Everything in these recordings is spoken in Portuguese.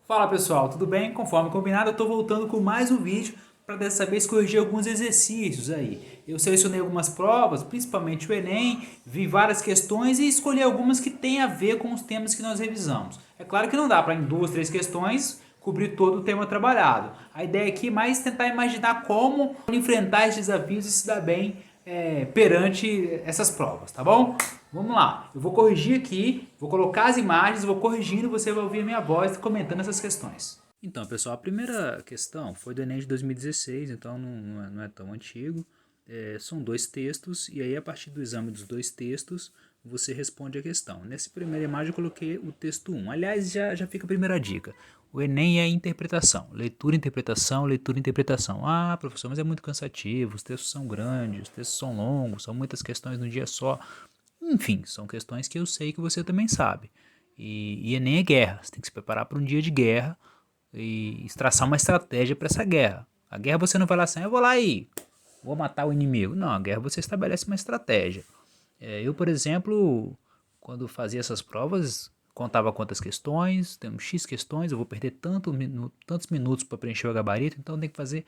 Fala pessoal, tudo bem? Conforme combinado, eu estou voltando com mais um vídeo para dessa vez corrigir alguns exercícios aí. Eu selecionei algumas provas, principalmente o Enem, vi várias questões e escolhi algumas que têm a ver com os temas que nós revisamos. É claro que não dá para em duas, três questões cobrir todo o tema trabalhado. A ideia aqui é mais tentar imaginar como enfrentar esses desafios e se dar bem perante essas provas, tá bom? Vamos lá, eu vou corrigir aqui, vou colocar as imagens, vou corrigindo, você vai ouvir a minha voz comentando essas questões. Então, pessoal, a primeira questão foi do Enem de 2016, então não é tão antigo. São dois textos, e aí a partir do exame dos dois textos, você responde a questão. Nessa primeira imagem eu coloquei o texto 1. Aliás, já fica a primeira dica. O Enem é interpretação, leitura, interpretação, leitura, interpretação. Ah, professor, mas é muito cansativo, os textos são grandes, os textos são longos, são muitas questões no dia só. Enfim, são questões que eu sei que você também sabe. E Enem é guerra, você tem que se preparar para um dia de guerra e traçar uma estratégia para essa guerra. A guerra você não vai lá assim, eu vou lá e vou matar o inimigo. Não, a guerra você estabelece uma estratégia. Eu, por exemplo, quando fazia essas provas, contava quantas questões, temos X questões, eu vou perder tantos minutos para preencher o gabarito, então tem que fazer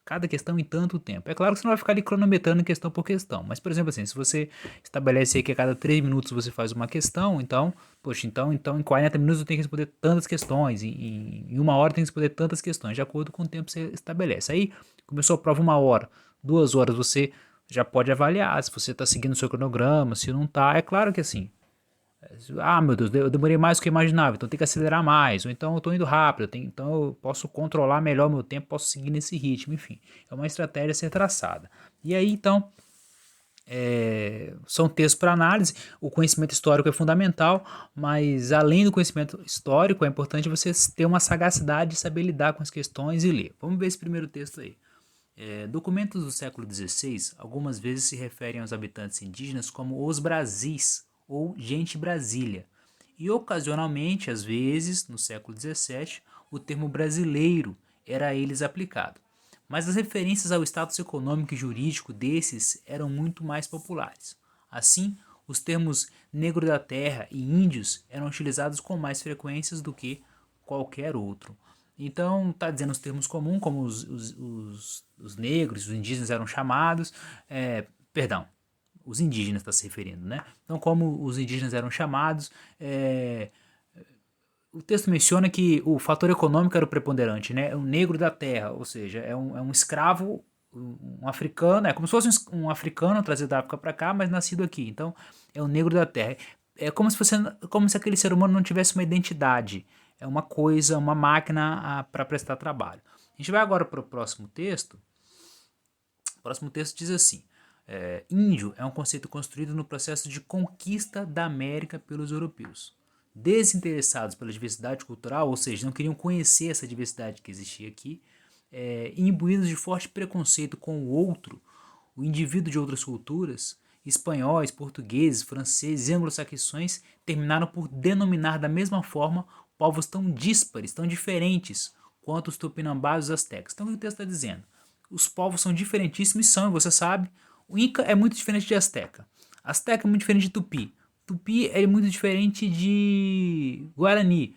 cada questão em tanto tempo. É claro que você não vai ficar ali cronometrando questão por questão, mas, por exemplo, assim, se você estabelece aí que a cada 3 minutos você faz uma questão, então, poxa, então em 40 minutos eu tenho que responder tantas questões, em uma hora eu tenho que responder tantas questões, de acordo com o tempo que você estabelece. Aí, começou a prova 1 hora, 2 horas, você já pode avaliar se você está seguindo o seu cronograma, se não está. É claro que assim, meu Deus, eu demorei mais do que eu imaginava, então tem que acelerar mais, ou então eu estou indo rápido, então eu posso controlar melhor meu tempo, posso seguir nesse ritmo, enfim. É uma estratégia a ser traçada. E aí, então, são textos para análise, o conhecimento histórico é fundamental, mas além do conhecimento histórico, é importante você ter uma sagacidade de saber lidar com as questões e ler. Vamos ver esse primeiro texto aí. Documentos do século XVI algumas vezes se referem aos habitantes indígenas como os Brasis ou gente Brasília, e ocasionalmente, às vezes, no século XVII, o termo brasileiro era a eles aplicado. Mas as referências ao status econômico e jurídico desses eram muito mais populares. Assim, os termos negro da terra e índios eram utilizados com mais frequências do que qualquer outro. Então, está dizendo os termos comuns, como os negros, os indígenas eram chamados, perdão, os indígenas está se referindo, né? Então, como os indígenas eram chamados, o texto menciona que o fator econômico era o preponderante, né? É um negro da terra, ou seja, é um escravo, um africano, é como se fosse um africano trazido da África para cá, mas nascido aqui. Então, é um negro da terra. É como se aquele ser humano não tivesse uma identidade. É uma coisa, uma máquina para prestar trabalho. A gente vai agora para o próximo texto. O próximo texto diz assim: índio é um conceito construído no processo de conquista da América pelos europeus. Desinteressados pela diversidade cultural, ou seja, não queriam conhecer essa diversidade que existia aqui, e imbuídos de forte preconceito com o outro, o indivíduo de outras culturas, espanhóis, portugueses, franceses e anglo-saxões terminaram por denominar da mesma forma povos tão díspares, tão diferentes quanto os tupinambás e os astecas. Então o que o texto está dizendo? Os povos são diferentíssimos e são, você sabe, o Inca é muito diferente de Azteca. Azteca é muito diferente de Tupi. Tupi é muito diferente de Guarani.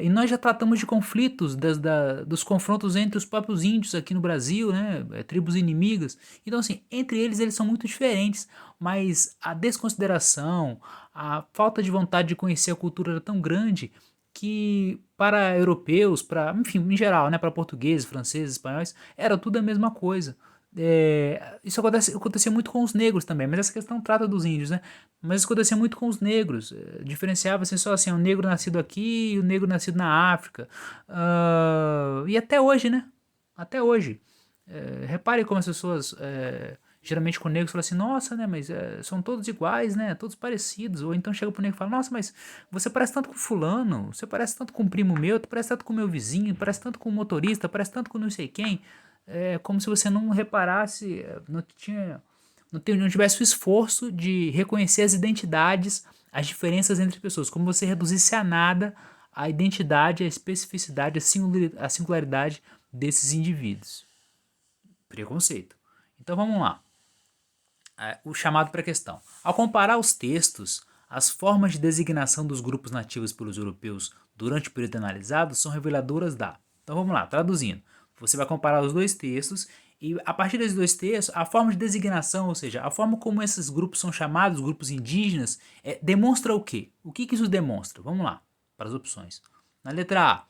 E nós já tratamos de conflitos, dos confrontos entre os próprios índios aqui no Brasil, né? Tribos inimigas. Então, assim, entre eles são muito diferentes, mas a desconsideração, a falta de vontade de conhecer a cultura era tão grande que para europeus, para, enfim, em geral, né, para portugueses, franceses, espanhóis, era tudo a mesma coisa. Isso acontecia muito com os negros também, mas essa questão trata dos índios, né? Mas isso acontecia muito com os negros. Diferenciava-se só assim, o negro nascido aqui e o negro nascido na África. E até hoje, né? Até hoje. Repare como as pessoas, geralmente com negros, falam assim, nossa, né, mas são todos iguais, né, todos parecidos. Ou então chega pro negro e fala, nossa, mas você parece tanto com fulano, você parece tanto com um primo meu, tu parece tanto com o meu vizinho, parece tanto com o motorista, parece tanto com não sei quem. Como se você não reparasse, não tivesse o esforço de reconhecer as identidades, as diferenças entre pessoas, como você reduzisse a nada a identidade, a especificidade, a singularidade desses indivíduos. Preconceito. Então vamos lá. O chamado para a questão. Ao comparar os textos, As formas de designação dos grupos nativos pelos europeus durante o período analisado são reveladoras da. Então vamos lá, traduzindo. Você vai comparar os dois textos e a partir desses dois textos, a forma de designação, ou seja, a forma como esses grupos são chamados, grupos indígenas, demonstra o quê? O que isso demonstra? Vamos lá, para as opções. Na letra A,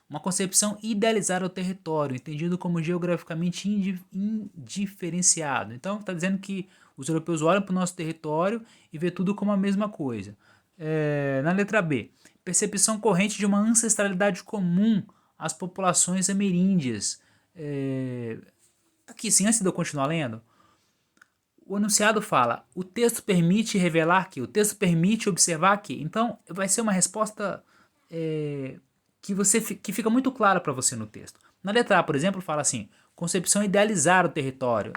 uma concepção idealizada do território, entendido como geograficamente indiferenciado. Então, está dizendo que os europeus olham para o nosso território e vê tudo como a mesma coisa. Na letra B, percepção corrente de uma ancestralidade comum às populações ameríndias. Aqui sim, antes de eu continuar lendo, o enunciado fala, o texto permite revelar que, o texto permite observar que. Então, vai ser uma resposta que fica muito clara para você no texto. Na letra A, por exemplo, fala assim, concepção idealizar o território.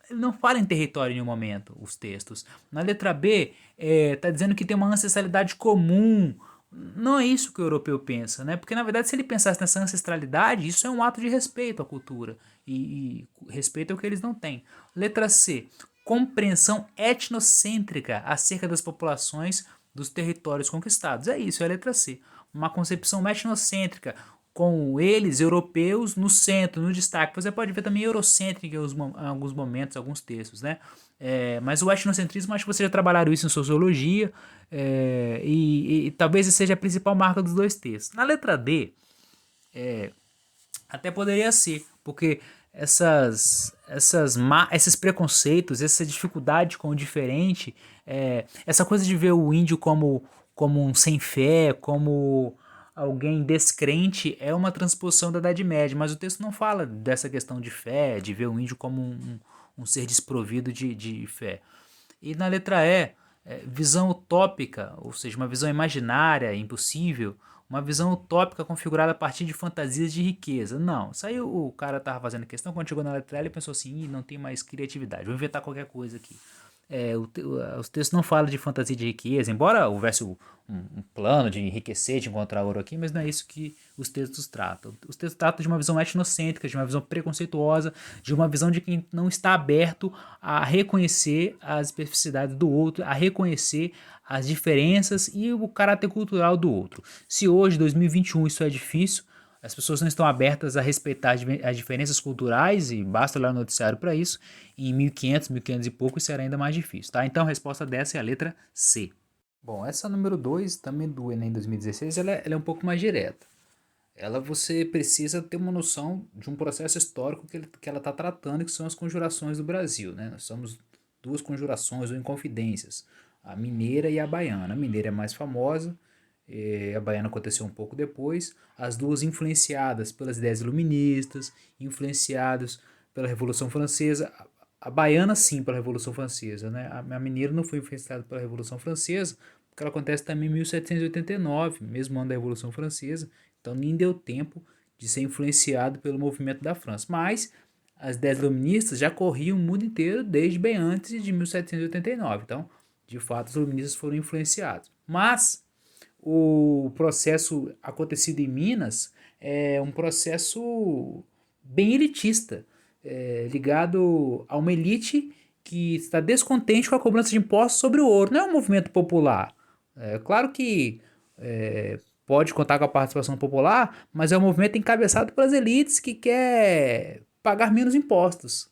Ele não fala em território em nenhum momento, os textos. Na letra B, está dizendo que tem uma ancestralidade comum. Não é isso que o europeu pensa, né? Porque, na verdade, se ele pensasse nessa ancestralidade, isso é um ato de respeito à cultura. E respeito é o que eles não têm. Letra C, compreensão etnocêntrica acerca das populações dos territórios conquistados. É isso, é a letra C. Uma concepção etnocêntrica, com eles, europeus, no centro, no destaque. Você pode ver também eurocêntrica em alguns momentos, alguns textos, né? Mas o etnocentrismo, acho que vocês já trabalharam isso em sociologia, e talvez seja a principal marca dos dois textos. Na letra D, até poderia ser, porque esses preconceitos, essa dificuldade com o diferente, essa coisa de ver o índio como um sem fé, como alguém descrente, é uma transposição da Idade Média, mas o texto não fala dessa questão de fé, de ver o índio como um ser desprovido de fé. E na letra E, visão utópica, ou seja, uma visão imaginária, impossível, uma visão utópica configurada a partir de fantasias de riqueza. Não, isso aí o cara estava fazendo questão, quando chegou na letra E ele pensou assim, não tem mais criatividade, vou inventar qualquer coisa aqui. Os textos não falam de fantasia de riqueza, embora houvesse um plano de enriquecer, de encontrar ouro aqui, mas não é isso que os textos tratam. Os textos tratam de uma visão etnocêntrica, de uma visão preconceituosa, de uma visão de quem não está aberto a reconhecer as especificidades do outro, a reconhecer as diferenças e o caráter cultural do outro. Se hoje, 2021, isso é difícil, as pessoas não estão abertas a respeitar as diferenças culturais, e basta olhar no noticiário para isso. Em 1500 e pouco, isso era ainda mais difícil, tá? Então a resposta dessa é a letra C. Bom, essa número 2, também do Enem 2016, ela é um pouco mais direta. Você precisa ter uma noção de um processo histórico que ela está tratando, que são as conjurações do Brasil, né? Nós somos duas conjurações ou inconfidências, a mineira e a baiana. A mineira é mais famosa, a baiana aconteceu um pouco depois, as duas influenciadas pelas ideias iluministas, influenciadas pela Revolução Francesa. A baiana sim pela Revolução Francesa, né? A mineira não foi influenciada pela Revolução Francesa, porque ela acontece também em 1789, mesmo ano da Revolução Francesa, então nem deu tempo de ser influenciado pelo movimento da França. Mas as ideias iluministas já corriam o mundo inteiro desde bem antes de 1789, então de fato os iluministas foram influenciados. Mas o processo acontecido em Minas é um processo bem elitista, ligado a uma elite que está descontente com a cobrança de impostos sobre o ouro. Não é um movimento popular. Claro que pode contar com a participação popular, mas é um movimento encabeçado pelas elites que quer pagar menos impostos.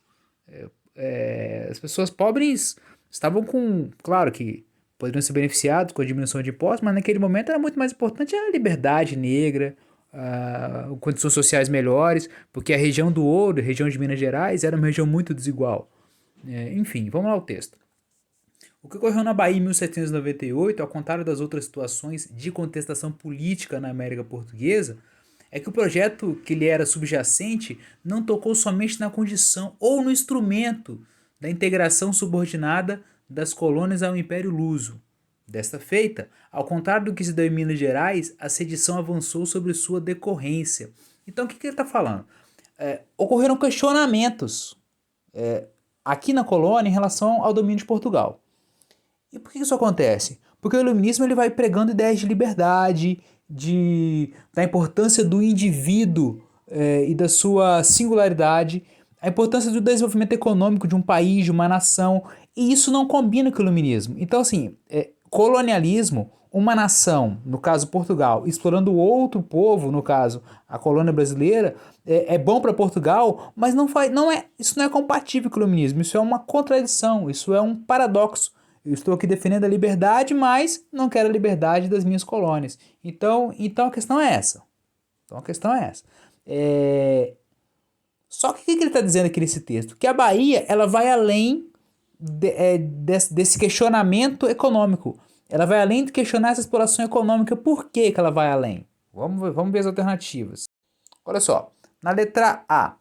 As pessoas pobres estavam claro que poderiam ser beneficiados com a diminuição de impostos, mas naquele momento era muito mais importante a liberdade negra, condições sociais melhores, porque a região do ouro, a região de Minas Gerais, era uma região muito desigual. Enfim, vamos lá ao texto. O que ocorreu na Bahia em 1798, ao contrário das outras situações de contestação política na América Portuguesa, é que o projeto que lhe era subjacente não tocou somente na condição ou no instrumento da integração subordinada das colônias ao Império Luso. Desta feita, ao contrário do que se deu em Minas Gerais, a sedição avançou sobre sua decorrência. Então, o que ele está falando? Ocorreram questionamentos aqui na colônia em relação ao domínio de Portugal. E por que isso acontece? Porque o iluminismo ele vai pregando ideias de liberdade, da importância do indivíduo e da sua singularidade, a importância do desenvolvimento econômico de um país, de uma nação, e isso não combina com o iluminismo. Então, assim, colonialismo, uma nação, no caso Portugal, explorando outro povo, no caso a colônia brasileira, é bom para Portugal, mas isso não é compatível com o iluminismo, isso é uma contradição, isso é um paradoxo. Eu estou aqui defendendo a liberdade, mas não quero a liberdade das minhas colônias. Então a questão é essa. Então a questão é essa. Só que o que ele está dizendo aqui nesse texto? Que a Bahia ela vai além desse questionamento econômico. Ela vai além de questionar essa exploração econômica. Por que ela vai além? Vamos ver as alternativas. Olha só, na letra A.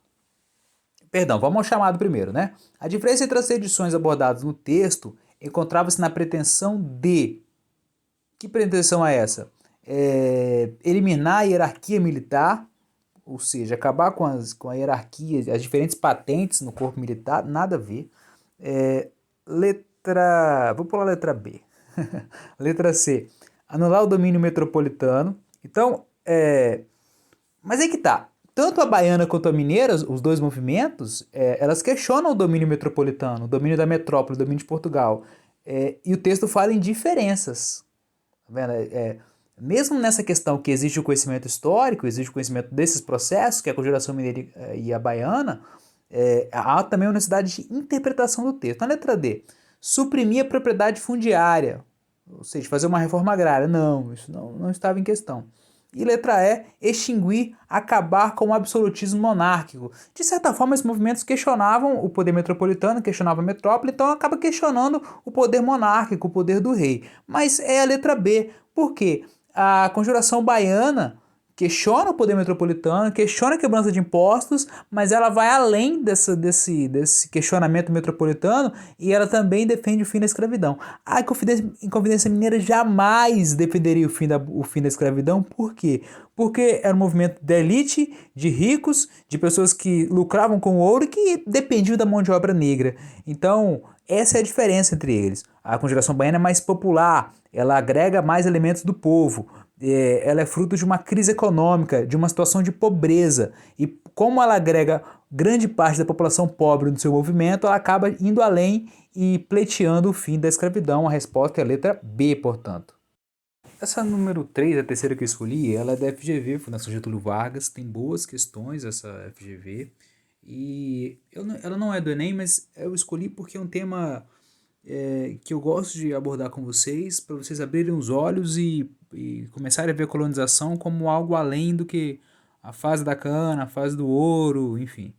Perdão, vamos ao chamado primeiro, né? A diferença entre as edições abordadas no texto encontrava-se na pretensão de... Que pretensão é essa? Eliminar a hierarquia militar, ou seja, acabar com a hierarquia, as diferentes patentes no corpo militar, nada a ver. Vou pular a letra B. Letra C. Anular o domínio metropolitano. Então, mas aí que tá. Tanto a baiana quanto a mineira, os dois movimentos, elas questionam o domínio metropolitano, o domínio da metrópole, o domínio de Portugal. E o texto fala em diferenças. Tá vendo? Mesmo nessa questão que existe o conhecimento histórico, existe o conhecimento desses processos, que é a conjuração mineira e a baiana, há também uma necessidade de interpretação do texto. Na letra D, suprimir a propriedade fundiária, ou seja, fazer uma reforma agrária. Não, isso não estava em questão. E letra E, extinguir, acabar com o absolutismo monárquico. De certa forma, esses movimentos questionavam o poder metropolitano, questionavam a metrópole, então acaba questionando o poder monárquico, o poder do rei. Mas é a letra B. Por quê? A conjuração baiana questiona o poder metropolitano, questiona a cobrança de impostos, mas ela vai além desse questionamento metropolitano e ela também defende o fim da escravidão. A Inconfidência Mineira jamais defenderia o fim da escravidão. Por quê? Porque era um movimento de elite, de ricos, de pessoas que lucravam com o ouro e que dependiam da mão de obra negra. Então, essa é a diferença entre eles. A Conjuração Baiana é mais popular, ela agrega mais elementos do povo, ela é fruto de uma crise econômica, de uma situação de pobreza. E como ela agrega grande parte da população pobre no seu movimento, ela acaba indo além e pleiteando o fim da escravidão. A resposta é a letra B, portanto. Essa número 3, a terceira que eu escolhi, ela é da FGV, Fundação Getúlio Vargas. Tem boas questões essa FGV. E ela não é do Enem, mas eu escolhi porque é um tema que eu gosto de abordar com vocês, para vocês abrirem os olhos e começarem a ver a colonização como algo além do que a fase da cana, a fase do ouro, enfim.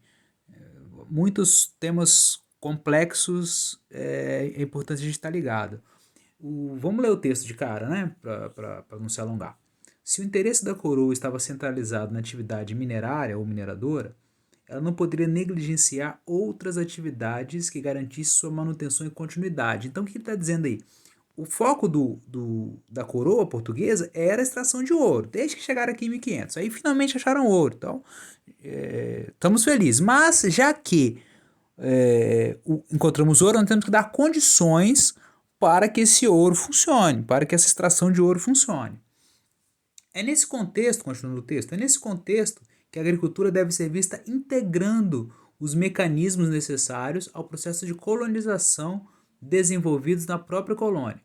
Muitos temas complexos, é importante a gente estar ligado. Vamos ler o texto de cara, né? Para não se alongar. Se o interesse da coroa estava centralizado na atividade minerária ou mineradora, ela não poderia negligenciar outras atividades que garantissem sua manutenção e continuidade. Então, o que ele está dizendo aí? O foco da coroa portuguesa era a extração de ouro, desde que chegaram aqui em 1500. Aí, finalmente, acharam ouro. Então, estamos felizes. Mas, já que encontramos ouro, nós temos que dar condições para que esse ouro funcione, para que essa extração de ouro funcione. É nesse contexto, continuando o texto, é nesse contexto que a agricultura deve ser vista integrando os mecanismos necessários ao processo de colonização desenvolvidos na própria colônia,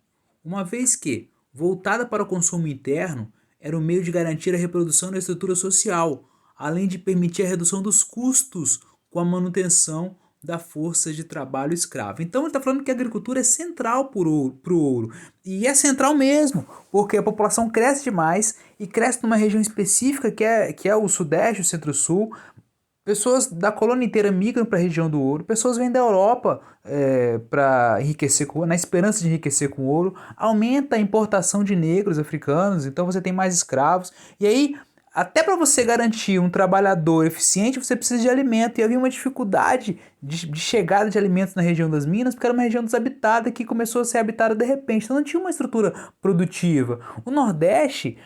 uma vez que, voltada para o consumo interno, era um meio de garantir a reprodução da estrutura social, além de permitir a redução dos custos com a manutenção da força de trabalho escrava. Então ele está falando que a agricultura é central para o ouro. E é central mesmo, porque a população cresce demais e cresce numa região específica que é o Sudeste, o Centro-Sul. Pessoas da colônia inteira migram para a região do ouro. Pessoas vêm da Europa para enriquecer na esperança de enriquecer com ouro. Aumenta a importação de negros africanos, então você tem mais escravos. E aí, até para você garantir um trabalhador eficiente, você precisa de alimento. E havia uma dificuldade de chegada de alimentos na região das Minas, porque era uma região desabitada que começou a ser habitada de repente. Então não tinha uma estrutura produtiva. O Nordeste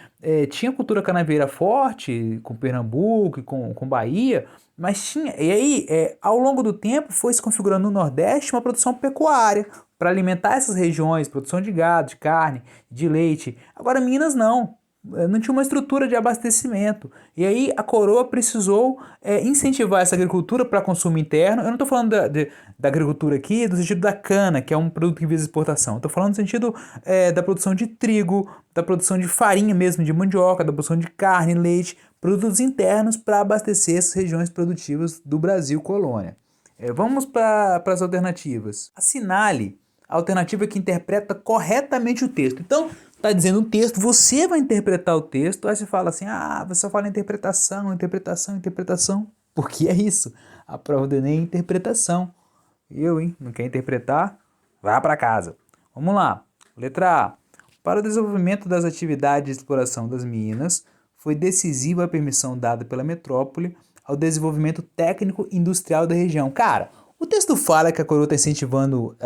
tinha cultura canaveira forte, com Pernambuco e com Bahia, mas tinha. E aí, ao longo do tempo, foi se configurando no Nordeste uma produção pecuária para alimentar essas regiões, produção de gado, de carne, de leite. Agora, Minas não. não tinha uma estrutura de abastecimento. E aí a coroa precisou incentivar essa agricultura para consumo interno. Eu não estou falando da agricultura aqui do sentido da cana, que é um produto que visa exportação. Estou falando no sentido da produção de trigo, da produção de farinha mesmo, de mandioca, da produção de carne, leite, produtos internos para abastecer essas regiões produtivas do Brasil colônia. Vamos para as alternativas. Assinale a alternativa que interpreta corretamente o texto. Então, está dizendo um texto, você vai interpretar o texto, aí você fala assim, você só fala interpretação, interpretação, interpretação. Porque é isso, a prova do Enem é interpretação. Não quer interpretar? Vá para casa. Vamos lá, letra A. Para o desenvolvimento das atividades de exploração das minas, foi decisiva a permissão dada pela metrópole ao desenvolvimento técnico e industrial da região. Cara, o texto fala que a coroa está incentivando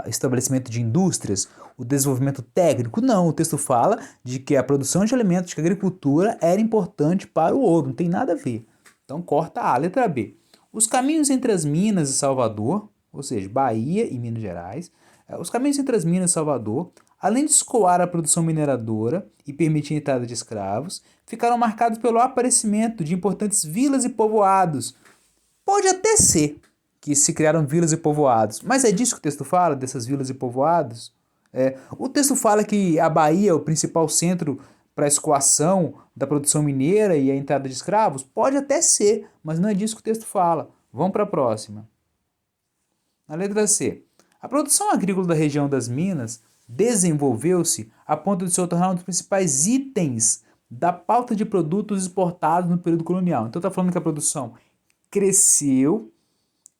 o estabelecimento de indústrias, o desenvolvimento técnico. Não, o texto fala de que a produção de alimentos, que a agricultura era importante para o ouro. Não tem nada a ver. Então corta A, letra B. Os caminhos entre as Minas e Salvador, ou seja, Bahia e Minas Gerais, os caminhos entre as Minas e Salvador, além de escoar a produção mineradora e permitir a entrada de escravos, ficaram marcados pelo aparecimento de importantes vilas e povoados. Pode até ser que se criaram vilas e povoados, mas é disso que o texto fala, dessas vilas e povoados? O texto fala que a Bahia é o principal centro para a escoação da produção mineira e a entrada de escravos? Pode até ser, mas não é disso que o texto fala. Vamos para a próxima. Na letra C. A produção agrícola da região das Minas desenvolveu-se a ponto de se tornar um dos principais itens da pauta de produtos exportados no período colonial. Então está falando que a produção cresceu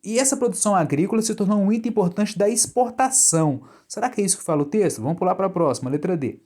e essa produção agrícola se tornou um item importante da exportação. Será que é isso que fala o texto? Vamos pular para a próxima, letra D.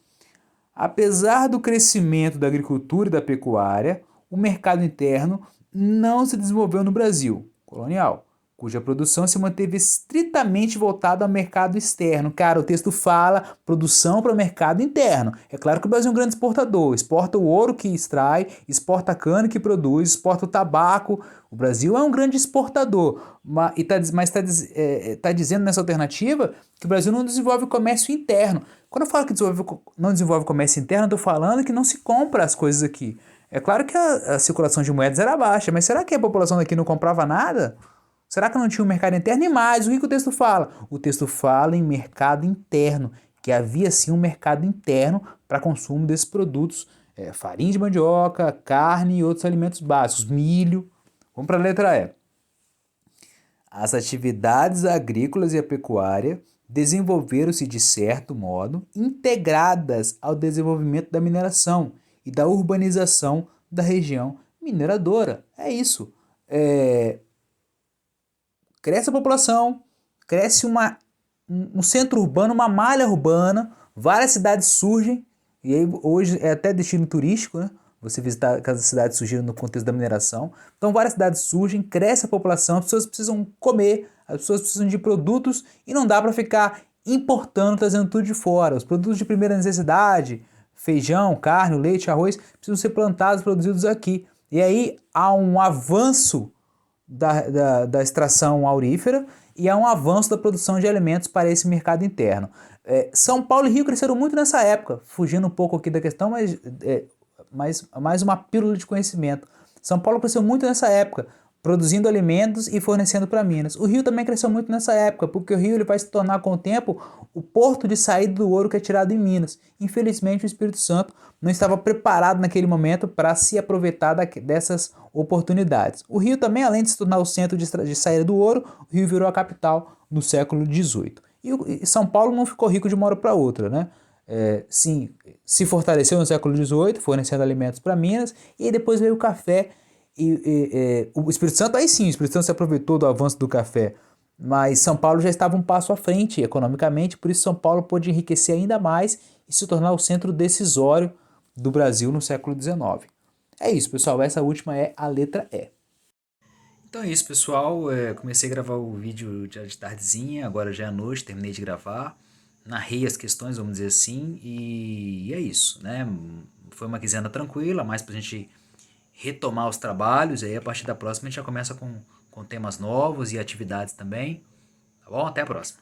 Apesar do crescimento da agricultura e da pecuária, o mercado interno não se desenvolveu no Brasil colonial, cuja produção se manteve estritamente voltada ao mercado externo. Cara, o texto fala produção para o mercado interno. É claro que o Brasil é um grande exportador, exporta o ouro que extrai, exporta a cana que produz, exporta o tabaco. O Brasil é um grande exportador, mas está dizendo nessa alternativa que o Brasil não desenvolve o comércio interno. Quando eu falo que não desenvolve o comércio interno, eu estou falando que não se compra as coisas aqui. É claro que a circulação de moedas era baixa, mas será que a população daqui não comprava nada? Será que não tinha um mercado interno? E mais, o que o texto fala? O texto fala em mercado interno, que havia sim um mercado interno para consumo desses produtos, farinha de mandioca, carne e outros alimentos básicos, milho. Vamos para a letra E. As atividades agrícolas e a pecuária desenvolveram-se de certo modo integradas ao desenvolvimento da mineração e da urbanização da região mineradora. É isso. Cresce a população, cresce um centro urbano, uma malha urbana, várias cidades surgem, e aí hoje é até destino turístico, né? Você visitar aquelas cidades surgiram no contexto da mineração. Então várias cidades surgem, cresce a população, as pessoas precisam comer, as pessoas precisam de produtos e não dá para ficar importando, trazendo tudo de fora. Os produtos de primeira necessidade, feijão, carne, leite, arroz, precisam ser plantados, produzidos aqui. E aí há um avanço da extração aurífera e há um avanço da produção de alimentos para esse mercado interno. São Paulo e Rio cresceram muito nessa época, fugindo um pouco aqui da questão, mas mais uma pílula de conhecimento. São Paulo cresceu muito nessa época, produzindo alimentos e fornecendo para Minas. O Rio também cresceu muito nessa época, porque o Rio ele vai se tornar com o tempo o porto de saída do ouro que é tirado em Minas. Infelizmente o Espírito Santo não estava preparado naquele momento para se aproveitar dessas oportunidades. O Rio também, além de se tornar o centro de saída do ouro, o Rio virou a capital no século XVIII. E São Paulo não ficou rico de uma hora para outra, né? Sim, se fortaleceu no século XVIII, fornecendo alimentos para Minas, e aí depois veio o café. O Espírito Santo, aí sim, o Espírito Santo se aproveitou do avanço do café, mas São Paulo já estava um passo à frente economicamente, por isso São Paulo pôde enriquecer ainda mais e se tornar o centro decisório do Brasil no século XIX. É isso, pessoal, essa última é a letra E. Então é isso, pessoal, comecei a gravar o vídeo de tardezinha, agora já é noite, terminei de gravar, narrei as questões, vamos dizer assim, e é isso, né? Foi uma quinzena tranquila, mais pra gente retomar os trabalhos, aí a partir da próxima a gente já começa com temas novos e atividades também, tá bom? Até a próxima.